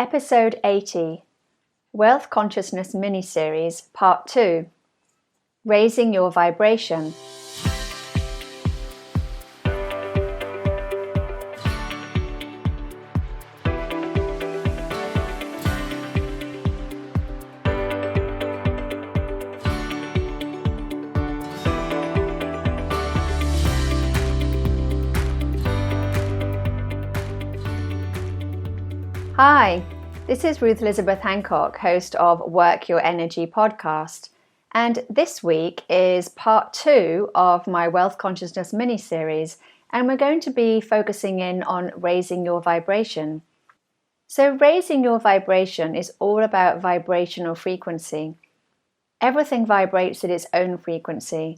Episode 80, Wealth Consciousness Mini-Series, Part 2, Raising Your Vibration. Hi, this is Ruth Elizabeth Hancock, host of Work Your Energy podcast, and this week is part 2 of my Wealth Consciousness mini-series, and we're going to be focusing in on raising your vibration. So raising your vibration is all about vibrational frequency. Everything vibrates at its own frequency.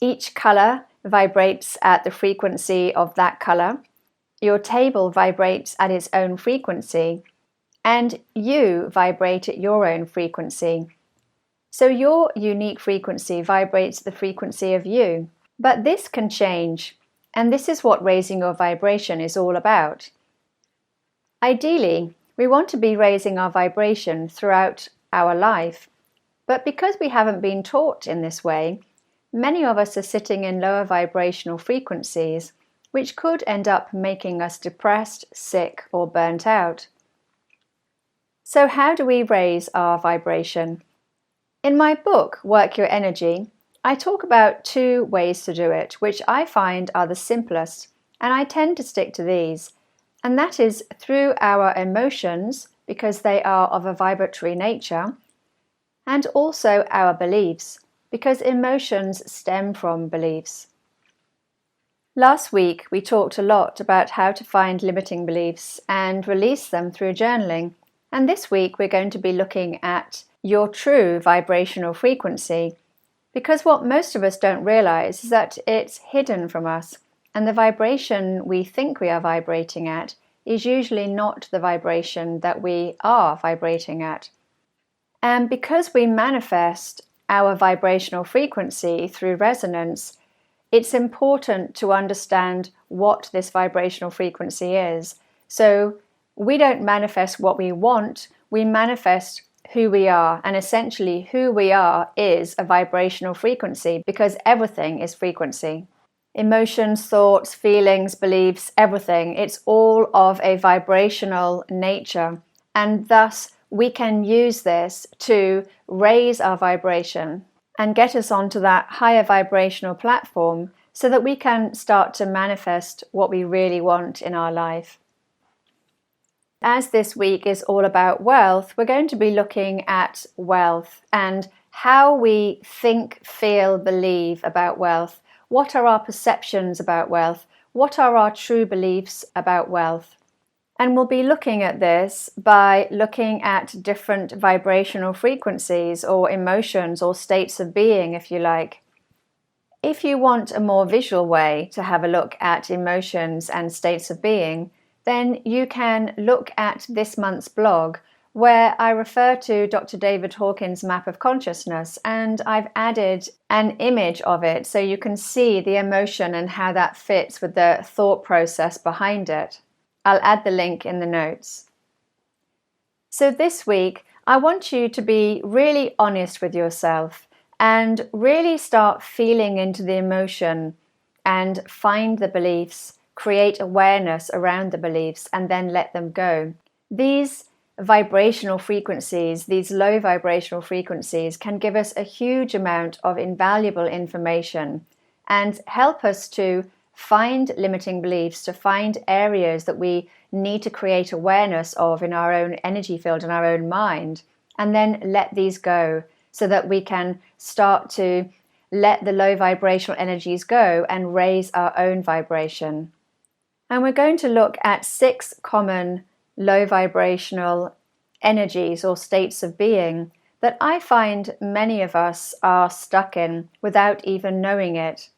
Each colour vibrates at the frequency of that colour. Your table vibrates at its own frequency, and you vibrate at your own frequency. So your unique frequency vibrates the frequency of you. But this can change, and this is what raising your vibration is all about. Ideally, we want to be raising our vibration throughout our life, but because we haven't been taught in this way, many of us are sitting in lower vibrational frequencies, which could end up making us depressed, sick, or burnt out. So how do we raise our vibration? In my book, Work Your Energy, I talk about 2 ways to do it, which I find are the simplest, and I tend to stick to these. And that is through our emotions, because they are of a vibratory nature, and also our beliefs, because emotions stem from beliefs. Last week, we talked a lot about how to find limiting beliefs and release them through journaling. And this week, we're going to be looking at your true vibrational frequency, because what most of us don't realize is that it's hidden from us, and the vibration we think we are vibrating at is usually not the vibration that we are vibrating at. And because we manifest our vibrational frequency through resonance, it's important to understand what this vibrational frequency is. So we don't manifest what we want, we manifest who we are. And essentially who we are is a vibrational frequency, because everything is frequency. Emotions, thoughts, feelings, beliefs, everything. It's all of a vibrational nature. And thus we can use this to raise our vibration and get us onto that higher vibrational platform so that we can start to manifest what we really want in our life. As this week is all about wealth, we're going to be looking at wealth and how we think, feel, believe about wealth. What are our perceptions about wealth? What are our true beliefs about wealth? And we'll be looking at this by looking at different vibrational frequencies or emotions or states of being, if you like. If you want a more visual way to have a look at emotions and states of being, then you can look at this month's blog where I refer to Dr. David Hawkins' map of consciousness, and I've added an image of it so you can see the emotion and how that fits with the thought process behind it. I'll add the link in the notes. So this week, I want you to be really honest with yourself and really start feeling into the emotion and find the beliefs, create awareness around the beliefs, and then let them go. These vibrational frequencies, these low vibrational frequencies, can give us a huge amount of invaluable information and help us to find limiting beliefs, to find areas that we need to create awareness of in our own energy field, in our own mind, and then let these go so that we can start to let the low vibrational energies go and raise our own vibration. And we're going to look at 6 common low vibrational energies or states of being that I find many of us are stuck in without even knowing it.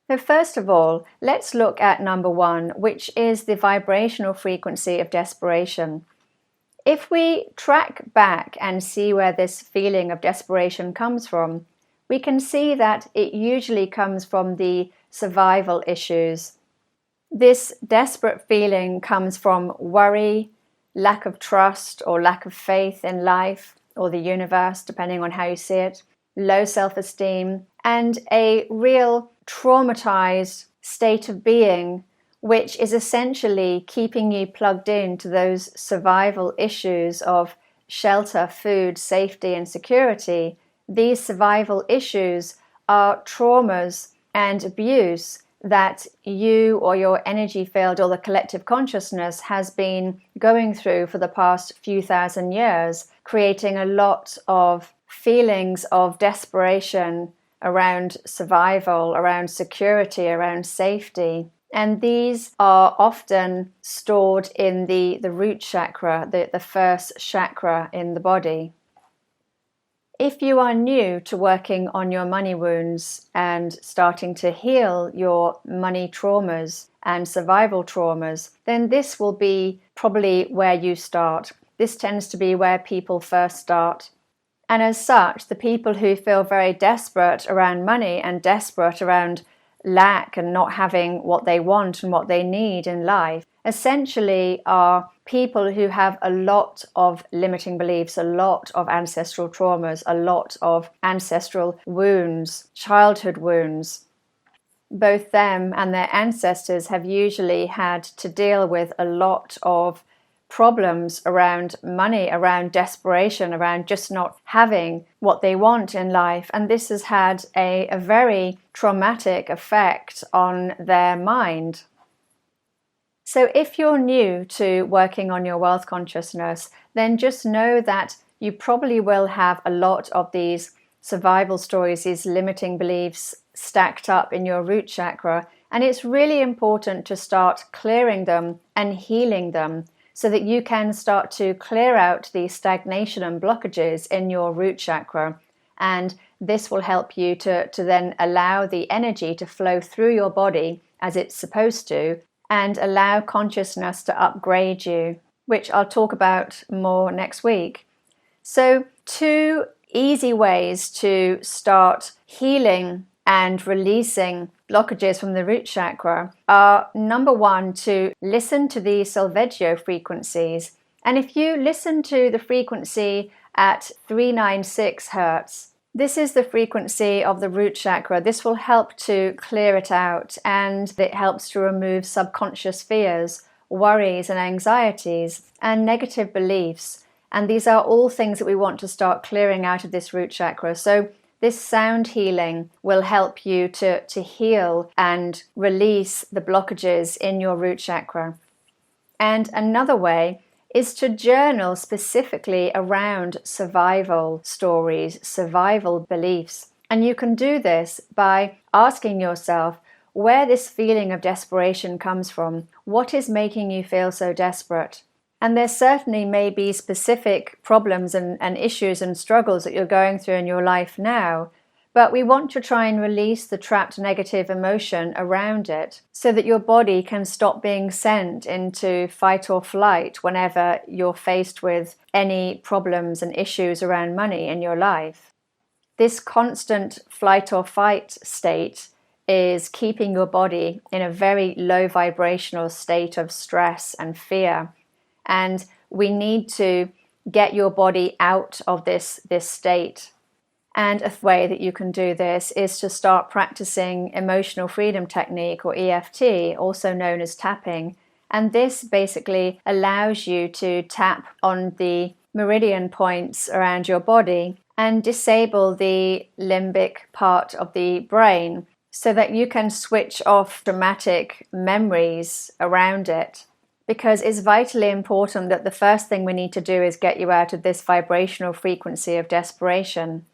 So first of all, let's look at number 1, which is the vibrational frequency of desperation. If we track back and see where this feeling of desperation comes from, we can see that it usually comes from the survival issues. This desperate feeling comes from worry, lack of trust or lack of faith in life or the universe, depending on how you see it, low self-esteem, and a real traumatized state of being, which is essentially keeping you plugged into those survival issues of shelter, food, safety, and security. These survival issues are traumas and abuse that you or your energy field or the collective consciousness has been going through for the past few thousand years, creating a lot of feelings of desperation around survival, around security, around safety. And these are often stored in the root chakra, the first chakra in the body. If you are new to working on your money wounds and starting to heal your money traumas and survival traumas, then this will be probably where you start. This tends to be where people first start. And as such, the people who feel very desperate around money and desperate around lack and not having what they want and what they need in life essentially are people who have a lot of limiting beliefs, a lot of ancestral traumas, a lot of ancestral wounds, childhood wounds. Both them and their ancestors have usually had to deal with a lot of problems around money, around desperation, around just not having what they want in life. And this has had a very traumatic effect on their mind. So if you're new to working on your wealth consciousness, then just know that you probably will have a lot of these survival stories, these limiting beliefs stacked up in your root chakra. And it's really important to start clearing them and healing them, so that you can start to clear out the stagnation and blockages in your root chakra. And this will help you to then allow the energy to flow through your body as it's supposed to, and allow consciousness to upgrade you, which I'll talk about more next week. So 2 easy ways to start healing and releasing blockages from the root chakra are, number 1, to listen to the solfeggio frequencies. And if you listen to the frequency at 396 hertz, this is the frequency of the root chakra. This will help to clear it out, and it helps to remove subconscious fears, worries and anxieties and negative beliefs. And these are all things that we want to start clearing out of this root chakra. So this sound healing will help you to heal and release the blockages in your root chakra. And another way is to journal specifically around survival stories, survival beliefs. And you can do this by asking yourself where this feeling of desperation comes from. What is making you feel so desperate? And there certainly may be specific problems and issues and struggles that you're going through in your life now, but we want to try and release the trapped negative emotion around it so that your body can stop being sent into fight or flight whenever you're faced with any problems and issues around money in your life. This constant flight or fight state is keeping your body in a very low vibrational state of stress and fear. And we need to get your body out of this state. And a way that you can do this is to start practicing emotional freedom technique, or EFT, also known as tapping. And this basically allows you to tap on the meridian points around your body and disable the limbic part of the brain so that you can switch off traumatic memories around it. Because it's vitally important that the first thing we need to do is get you out of this vibrational frequency of desperation.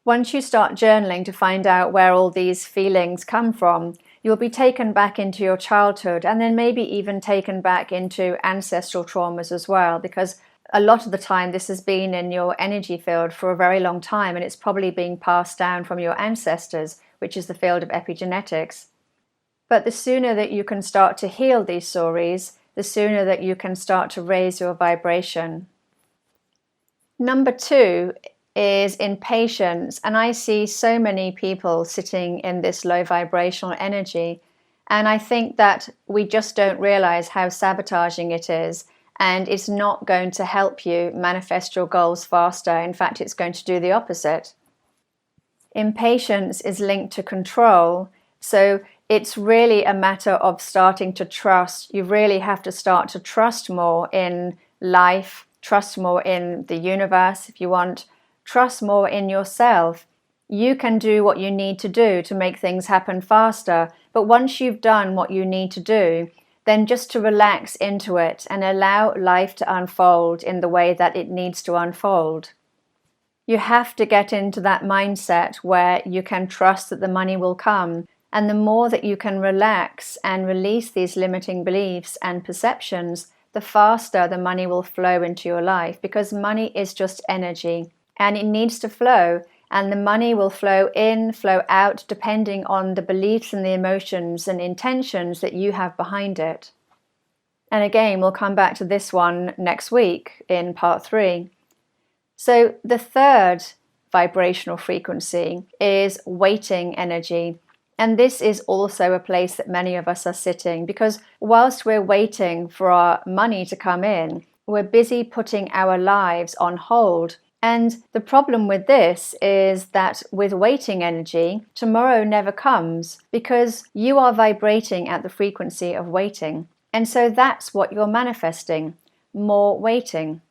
Once you start journaling to find out where all these feelings come from, you'll be taken back into your childhood, and then maybe even taken back into ancestral traumas as well, because a lot of the time this has been in your energy field for a very long time, and it's probably being passed down from your ancestors, which is the field of epigenetics. But the sooner that you can start to heal these stories, the sooner that you can start to raise your vibration. Number 2 is impatience. And I see so many people sitting in this low vibrational energy. And I think that we just don't realize how sabotaging it is. And it's not going to help you manifest your goals faster. In fact, it's going to do the opposite. Impatience is linked to control. So it's really a matter of starting to trust. You really have to start to trust more in life, trust more in the universe if you want, trust more in yourself. You can do what you need to do to make things happen faster. But once you've done what you need to do, then just to relax into it and allow life to unfold in the way that it needs to unfold. You have to get into that mindset where you can trust that the money will come. And the more that you can relax and release these limiting beliefs and perceptions, the faster the money will flow into your life, because money is just energy and it needs to flow. And the money will flow in, flow out, depending on the beliefs and the emotions and intentions that you have behind it. And again, we'll come back to this one next week in part 3. So the third vibrational frequency is waiting energy. And this is also a place that many of us are sitting, because whilst we're waiting for our money to come in, we're busy putting our lives on hold. And the problem with this is that with waiting energy, tomorrow never comes, because you are vibrating at the frequency of waiting. And so that's what you're manifesting, more waiting.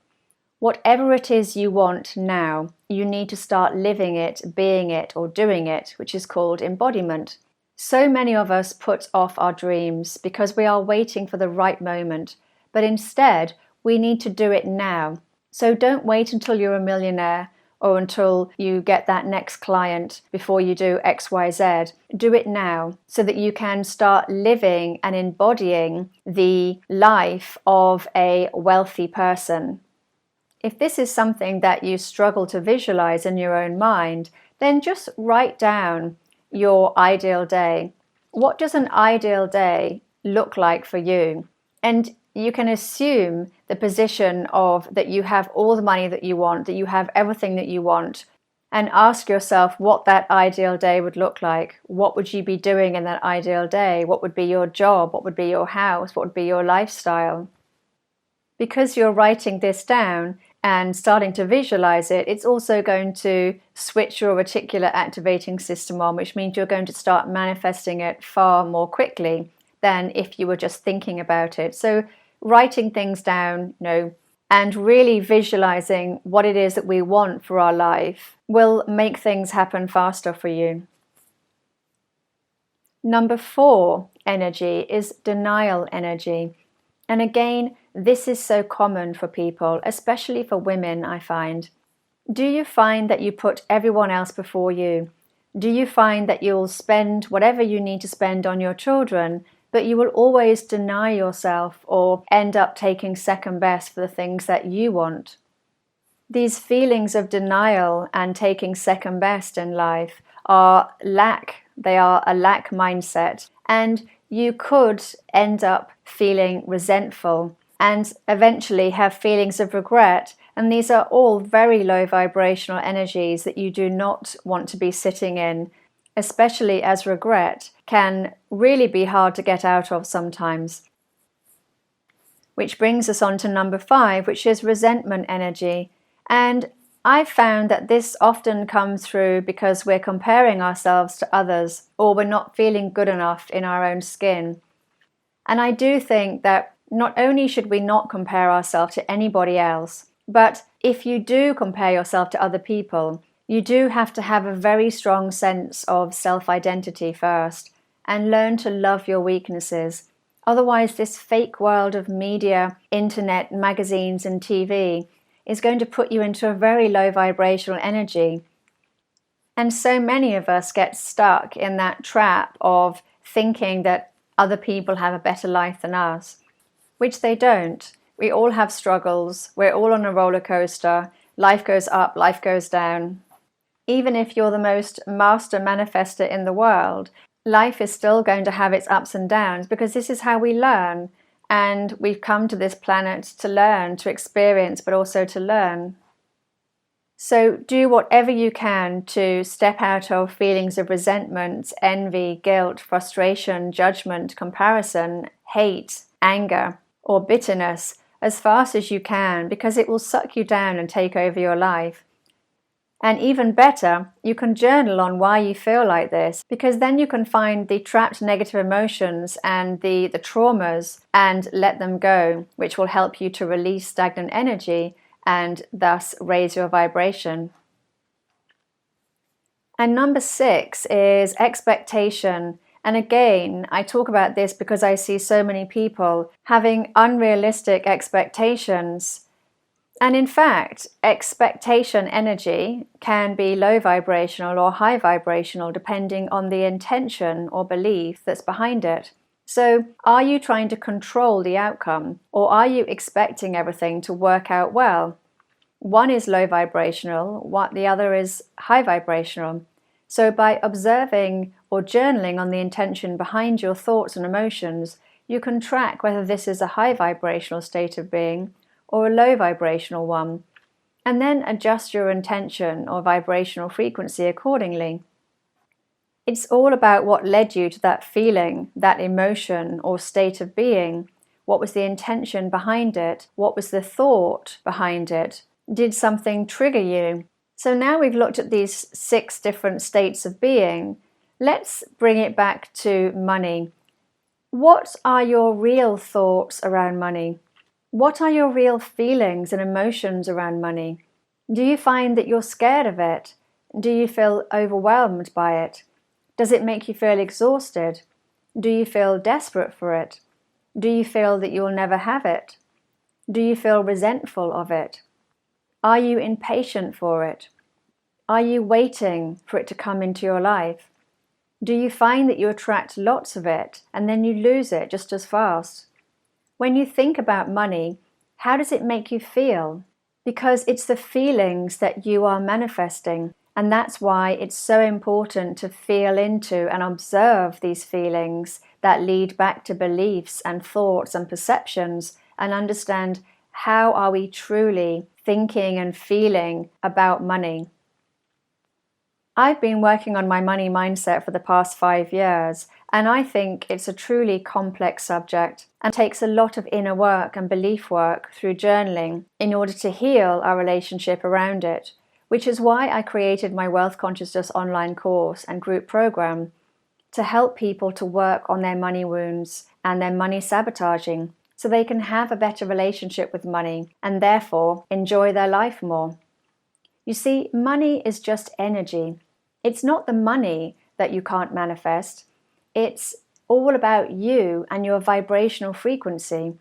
Whatever it is you want now, you need to start living it, being it, or doing it, which is called embodiment. So many of us put off our dreams because we are waiting for the right moment, but instead we need to do it now. So don't wait until you're a millionaire or until you get that next client before you do X, Y, Z. Do it now so that you can start living and embodying the life of a wealthy person. If this is something that you struggle to visualize in your own mind, then just write down your ideal day. What does an ideal day look like for you? And you can assume the position of that you have all the money that you want, that you have everything that you want, and ask yourself what that ideal day would look like. What would you be doing in that ideal day? What would be your job? What would be your house? What would be your lifestyle? Because you're writing this down and starting to visualize it, it's also going to switch your reticular activating system on, which means you're going to start manifesting it far more quickly than if you were just thinking about it. So writing things down, and really visualizing what it is that we want for our life will make things happen faster for you. Number 4 energy is denial energy. And again, this is so common for people, especially for women, I find. Do you find that you put everyone else before you? Do you find that you'll spend whatever you need to spend on your children, but you will always deny yourself or end up taking second best for the things that you want? These feelings of denial and taking second best in life are lack. They are a lack mindset. And you could end up feeling resentful and eventually have feelings of regret. And these are all very low vibrational energies that you do not want to be sitting in, especially as regret can really be hard to get out of sometimes. Which brings us on to number 5, which is resentment energy. And I've found that this often comes through because we're comparing ourselves to others, or we're not feeling good enough in our own skin. And I do think that not only should we not compare ourselves to anybody else, but if you do compare yourself to other people, you do have to have a very strong sense of self-identity first and learn to love your weaknesses. Otherwise, this fake world of media, internet, magazines, and TV is going to put you into a very low vibrational energy. And so many of us get stuck in that trap of thinking that other people have a better life than us, which they don't. We all have struggles. We're all on a roller coaster. Life goes up, life goes down. Even if you're the most master manifester in the world, life is still going to have its ups and downs, because this is how we learn. And we've come to this planet to learn, to experience, but also to learn. So do whatever you can to step out of feelings of resentment, envy, guilt, frustration, judgment, comparison, hate, anger, or bitterness as fast as you can, because it will suck you down and take over your life. And even better, you can journal on why you feel like this, because then you can find the trapped negative emotions and the traumas and let them go, which will help you to release stagnant energy and thus raise your vibration. And number 6 is expectation. And again, I talk about this because I see so many people having unrealistic expectations. And in fact, expectation energy can be low vibrational or high vibrational depending on the intention or belief that's behind it. So, are you trying to control the outcome, or are you expecting everything to work out well? One is low vibrational, the other is high vibrational. So by observing or journaling on the intention behind your thoughts and emotions, you can track whether this is a high vibrational state of being or a low vibrational one, and then adjust your intention or vibrational frequency accordingly. It's all about what led you to that feeling, that emotion or state of being. What was the intention behind it? What was the thought behind it? Did something trigger you? So now we've looked at these 6 different states of being. Let's bring it back to money. What are your real thoughts around money? What are your real feelings and emotions around money? Do you find that you're scared of it? Do you feel overwhelmed by it? Does it make you feel exhausted? Do you feel desperate for it? Do you feel that you'll never have it? Do you feel resentful of it? Are you impatient for it? Are you waiting for it to come into your life? Do you find that you attract lots of it and then you lose it just as fast? When you think about money, how does it make you feel? Because it's the feelings that you are manifesting. And that's why it's so important to feel into and observe these feelings that lead back to beliefs and thoughts and perceptions, and understand how are we truly thinking and feeling about money. I've been working on my money mindset for the past 5 years, and I think it's a truly complex subject and takes a lot of inner work and belief work through journaling in order to heal our relationship around it, which is why I created my Wealth Consciousness online course and group program to help people to work on their money wounds and their money sabotaging so they can have a better relationship with money and therefore enjoy their life more. You see, money is just energy. It's not the money that you can't manifest. It's all about you and your vibrational frequency.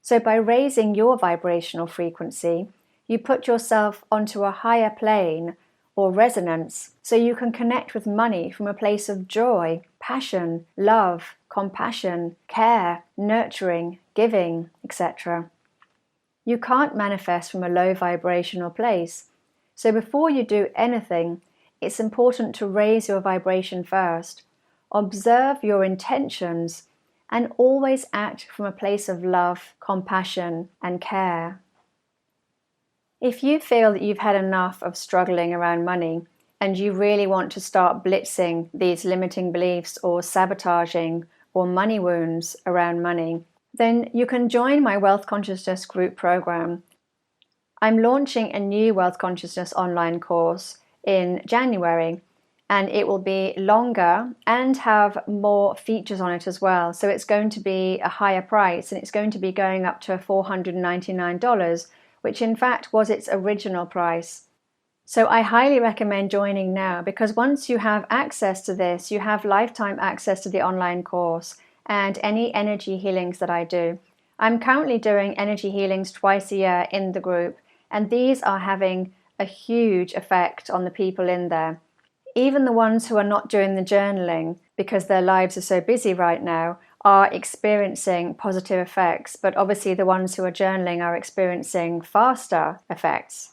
So by raising your vibrational frequency, you put yourself onto a higher plane or resonance so you can connect with money from a place of joy, passion, love, compassion, care, nurturing, giving, etc. You can't manifest from a low vibrational place. So before you do anything, it's important to raise your vibration first. Observe your intentions and always act from a place of love, compassion, and care. If you feel that you've had enough of struggling around money and you really want to start blitzing these limiting beliefs or sabotaging or money wounds around money, then you can join my Wealth Consciousness group program. I'm launching a new Wealth Consciousness online course in January, and it will be longer and have more features on it as well. So it's going to be a higher price, and it's going to be going up to $499, which in fact was its original price. So I highly recommend joining now, because once you have access to this, you have lifetime access to the online course and any energy healings that I do. I'm currently doing energy healings twice a year in the group, and these are having a huge effect on the people in there. Even the ones who are not doing the journaling, because their lives are so busy right now, are experiencing positive effects, but obviously the ones who are journaling are experiencing faster effects.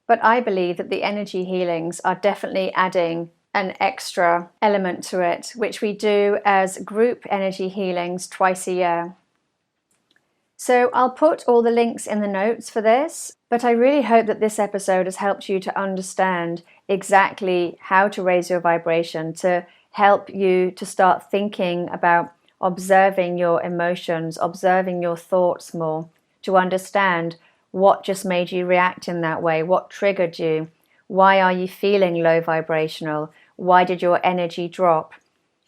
But I believe that the energy healings are definitely adding an extra element to it, which we do as group energy healings twice a year. So I'll put all the links in the notes for this, but I really hope that this episode has helped you to understand exactly how to raise your vibration, to help you to start thinking about observing your emotions, observing your thoughts more, to understand what just made you react in that way, what triggered you, why are you feeling low vibrational, why did your energy drop.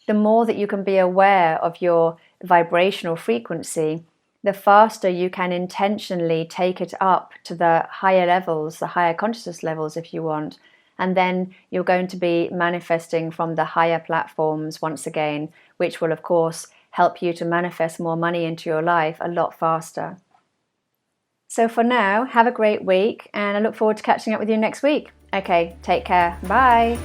The more that you can be aware of your vibrational frequency, the faster you can intentionally take it up to the higher levels, the higher consciousness levels if you want. And then you're going to be manifesting from the higher platforms once again, which will of course help you to manifest more money into your life a lot faster. So for now, have a great week, and I look forward to catching up with you next week. Okay, take care. Bye.